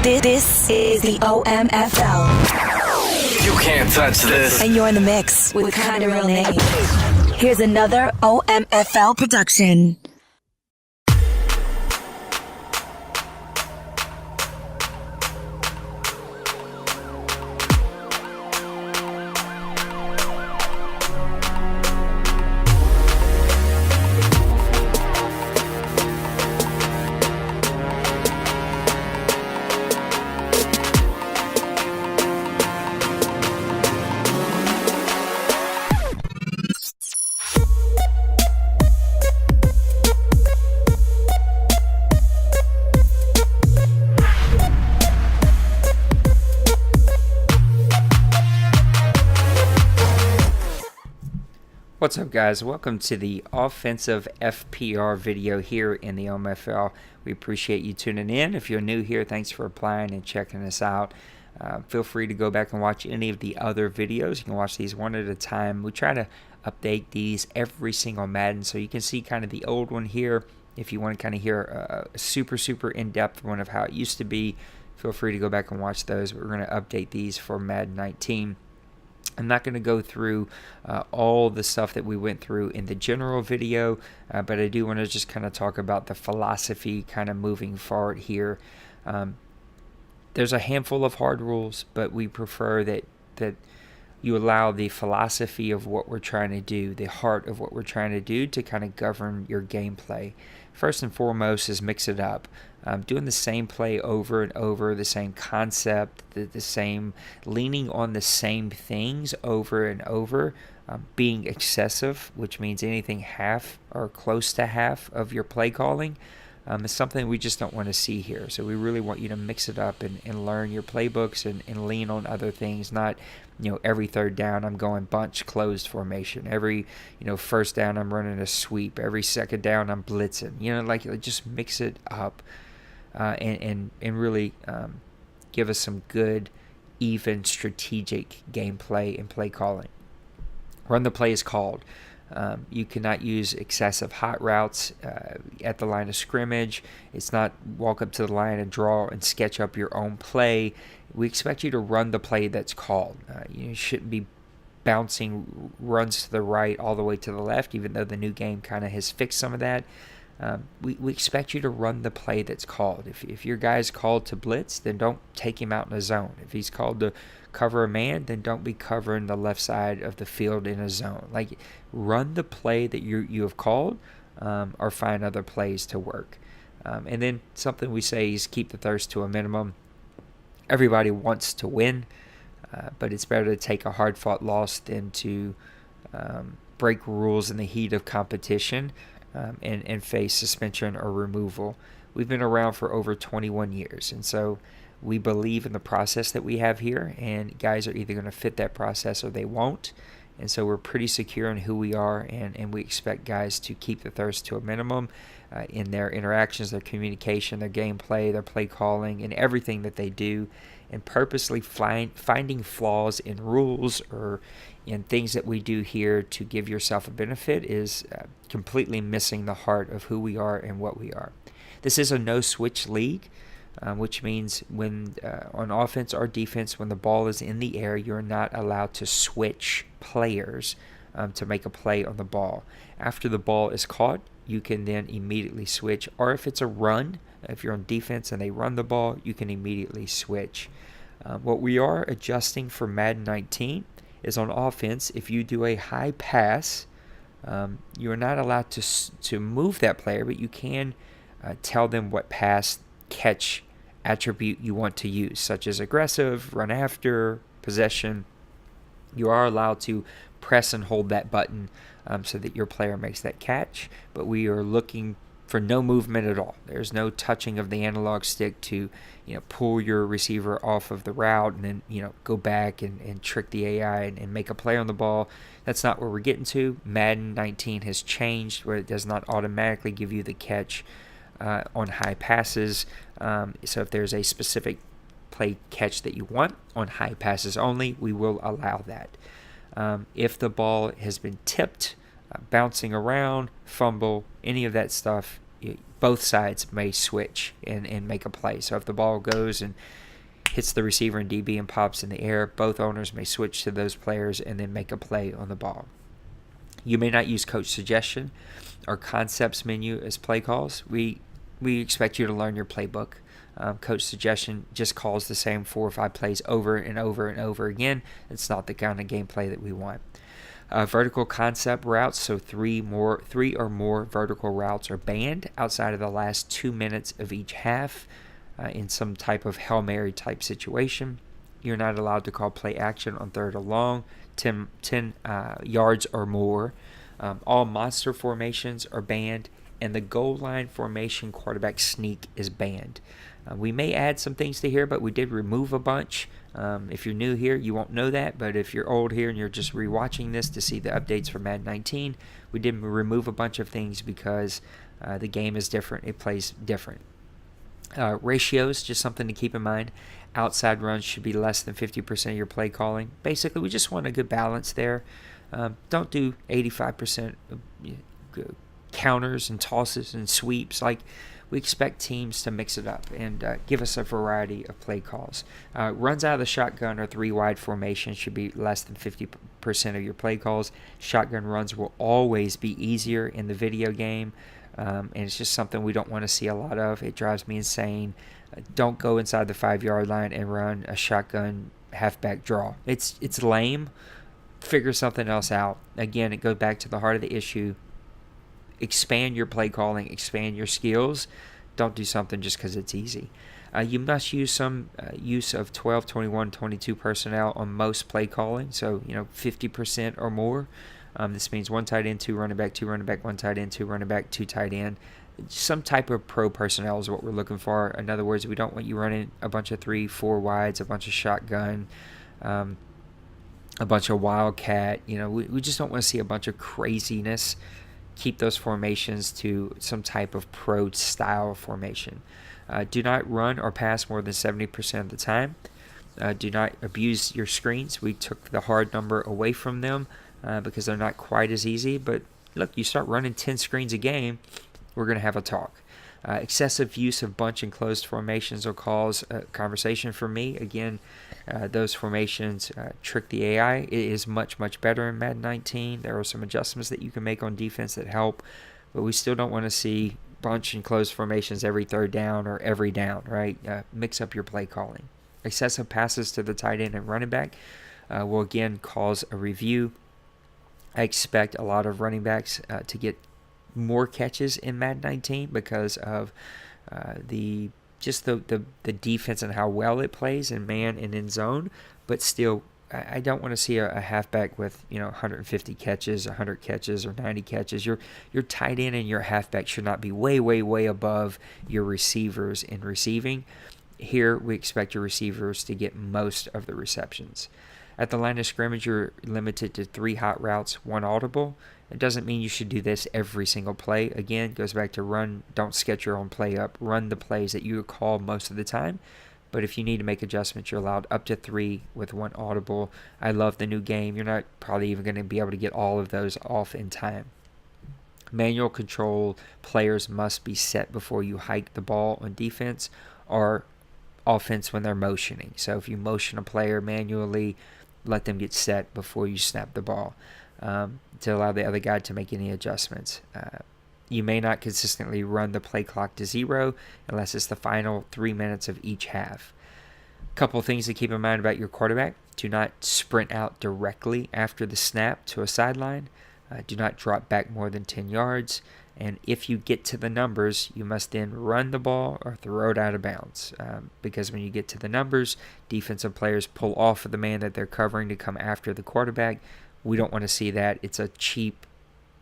This is the OMFL. You can't touch this. And you're in the mix with Kinda Real Name. Here's another OMFL production. What's up, guys? Welcome to the offensive FPR video here in the OMFL. We appreciate you tuning in. If you're new here, thanks for applying and checking us out. Feel free to go back and watch any of the other videos. You can watch these one at a time. We try to update these every single Madden, so you can see kind of the old one here. If you want to kind of hear a super in-depth one of how it used to be, feel free to go back and watch those. We're going to update these for Madden 19. I'm not going to go through all the stuff that we went through in the general video, but I do want to just kind of talk about the philosophy kind of moving forward here. There's a handful of hard rules, but we prefer that you allow the philosophy of what we're trying to do, the heart of what we're trying to do, to kind of govern your gameplay. First and foremost is mix it up. Doing the same play over and over, the same concept, the same, leaning on the same things over and over, being excessive, which means anything half or close to half of your play calling, is something we just don't want to see here. So we really want you to mix it up and learn your playbooks and lean on other things, not, every third down I'm going bunch closed formation. Every, first down I'm running a sweep. Every second down I'm blitzing. Like just mix it up. And really give us some good, even strategic gameplay and play calling. Run the play is called. You cannot use excessive hot routes at the line of scrimmage. It's not walk up to the line and draw and sketch up your own play. We expect you to run the play that's called. You shouldn't be bouncing runs to the right all the way to the left, even though the new game kind of has fixed some of that. We expect you to run the play that's called. If your guy's called to blitz, then don't take him out in a zone. If he's called to cover a man, then don't be covering the left side of the field in a zone. Like, run the play that you have called, or find other plays to work. And then something we say is keep the thirst to a minimum. Everybody wants to win, but it's better to take a hard-fought loss than to break rules in the heat of competition. And face suspension or removal. We've been around for over 21 years, and so we believe in the process that we have here, and guys are either going to fit that process or they won't. And so we're pretty secure in who we are, and we expect guys to keep the thirst to a minimum in their interactions, their communication, their gameplay, their play calling, and everything that they do. And purposely finding flaws in rules or in things that we do here to give yourself a benefit is completely missing the heart of who we are and what we are. This is a no-switch league, which means when on offense or defense, when the ball is in the air, you're not allowed to switch players to make a play on the ball. After the ball is caught, you can then immediately switch, or if it's a run, if you're on defense and they run the ball, you can immediately switch. What we are adjusting for Madden 19 is on offense, if you do a high pass, you're not allowed to move that player, but you can tell them what pass catch attribute you want to use, such as aggressive, run after, possession. You are allowed to press and hold that button so that your player makes that catch, but we are looking for no movement at all. There's no touching of the analog stick to, pull your receiver off of the route and then, go back and trick the AI and make a play on the ball. That's not where we're getting to. Madden 19 has changed where it does not automatically give you the catch on high passes. So if there's a specific play catch that you want on high passes only, we will allow that. If the ball has been tipped, bouncing around, fumble, any of that stuff, both sides may switch and make a play. So if the ball goes and hits the receiver and DB and pops in the air, both owners may switch to those players and then make a play on the ball. You may not use coach suggestion or concepts menu as play calls. We expect you to learn your playbook. Coach suggestion just calls the same 4 or 5 plays over and over and over again. It's not the kind of gameplay that we want. Vertical concept routes, so three or more vertical routes are banned outside of the last 2 minutes of each half in some type of Hail Mary type situation. You're not allowed to call play action on 3rd or long, 10 yards or more. All monster formations are banned, and the goal line formation quarterback sneak is banned. We may add some things to here, but we did remove a bunch. If you're new here, you won't know that, but if you're old here and you're just rewatching this to see the updates for Madden 19, we did remove a bunch of things because the game is different. It plays different. Ratios, just something to keep in mind. Outside runs should be less than 50% of your play calling. Basically, we just want a good balance there. Don't do 85% counters and tosses and sweeps. Like, we expect teams to mix it up and give us a variety of play calls. Runs out of the shotgun or 3 wide formation should be less than 50% of your play calls. Shotgun runs will always be easier in the video game, and it's just something we don't want to see a lot of. It drives me insane. Don't go inside the 5-yard line and run a shotgun halfback draw. It's lame. Figure something else out. Again, it goes back to the heart of the issue. Expand your play calling, expand your skills. Don't do something just because it's easy. You must use some use of 12, 21, 22 personnel on most play calling, so 50% or more. This means 1 tight end, 2 running back, 2 running back, 1 tight end, 2 running back, 2 tight end. Some type of pro personnel is what we're looking for. In other words, we don't want you running a bunch of 3, 4 wides, a bunch of shotgun, a bunch of wildcat. We just don't want to see a bunch of craziness. Keep those formations to some type of pro style formation. Do not run or pass more than 70% of the time. Do not abuse your screens. We took the hard number away from them because they're not quite as easy. But look, you start running 10 screens a game, we're going to have a talk. Excessive use of bunch and closed formations will cause a conversation for me. Again, those formations trick the AI. It is much, much better in Madden 19. There are some adjustments that you can make on defense that help, but we still don't want to see bunch and closed formations every 3rd down or every down, right? Mix up your play calling. Excessive passes to the tight end and running back will again cause a review. I expect a lot of running backs to get more catches in Madden 19 because of the defense and how well it plays in man and in zone. But still, I don't want to see a halfback with 150 catches, 100 catches, or 90 catches. Your tight end and your halfback should not be way, way, way above your receivers in receiving. Here, we expect your receivers to get most of the receptions. At the line of scrimmage, you're limited to 3 hot routes, 1 audible. It doesn't mean you should do this every single play. Again, it goes back to run. Don't sketch your own play up. Run the plays that you call most of the time. But if you need to make adjustments, you're allowed up to 3 with 1 audible. I love the new game. You're not probably even going to be able to get all of those off in time. Manual control players must be set before you hike the ball on defense or offense when they're motioning. So if you motion a player manually, let them get set before you snap the ball to allow the other guy to make any adjustments. You may not consistently run the play clock to 0 unless it's the final 3 minutes of each half. A couple of things to keep in mind about your quarterback. Do not sprint out directly after the snap to a sideline. Do not drop back more than 10 yards. And if you get to the numbers, you must then run the ball or throw it out of bounds. Because when you get to the numbers, defensive players pull off of the man that they're covering to come after the quarterback. We don't want to see that. It's a cheap,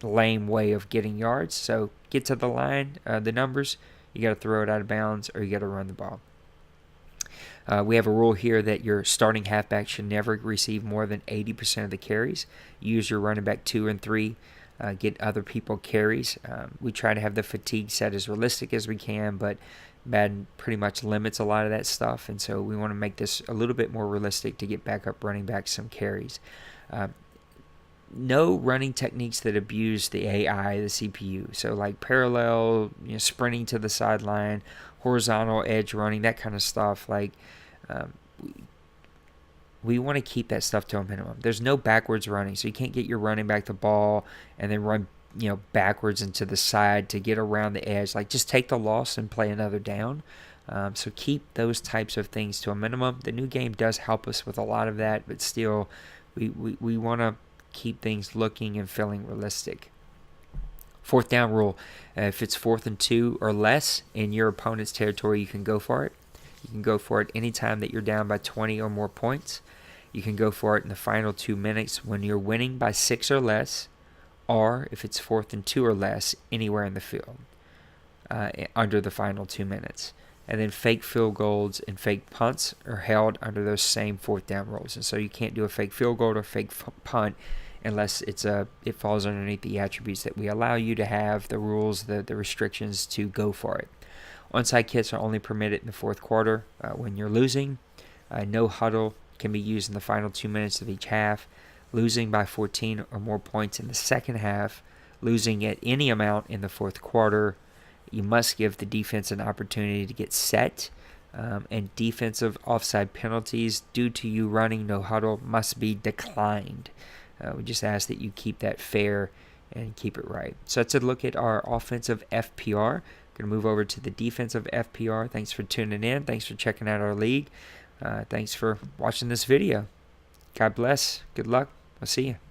lame way of getting yards. So get to the line, the numbers, you got to throw it out of bounds or you got to run the ball. We have a rule here that your starting halfback should never receive more than 80% of the carries. Use your running back 2 and 3. Get other people carries. We try to have the fatigue set as realistic as we can, but Madden pretty much limits a lot of that stuff, and so we want to make this a little bit more realistic to get backup running back some carries. no running techniques that abuse the AI, the CPU. So like parallel, sprinting to the sideline, horizontal edge running, that kind of stuff. Like we want to keep that stuff to a minimum. There's no backwards running, so you can't get your running back the ball and then run backwards into the side to get around the edge. Like just take the loss and play another down. So keep those types of things to a minimum. The new game does help us with a lot of that, but still we want to keep things looking and feeling realistic. Fourth down rule. If it's 4th and 2 or less in your opponent's territory, you can go for it. You can go for it anytime that you're down by 20 or more points. You can go for it in the final 2 minutes when you're winning by 6 or less, or if it's 4th and 2 or less anywhere in the field under the final 2 minutes. And then fake field goals and fake punts are held under those same 4th down rules. And so you can't do a fake field goal or fake punt unless it falls underneath the attributes that we allow you to have, the rules, the restrictions to go for it. Onside kicks are only permitted in the 4th quarter when you're losing. No huddle can be used in the final 2 minutes of each half. Losing by 14 or more points in the second half. Losing at any amount in the 4th quarter. You must give the defense an opportunity to get set. And defensive offside penalties due to you running no huddle must be declined. We just ask that you keep that fair and keep it right. So that's a look at our offensive FPR. Going to move over to the defensive FPR. Thanks for tuning in. Thanks for checking out our league. Thanks for watching this video. God bless. Good luck. I'll see you.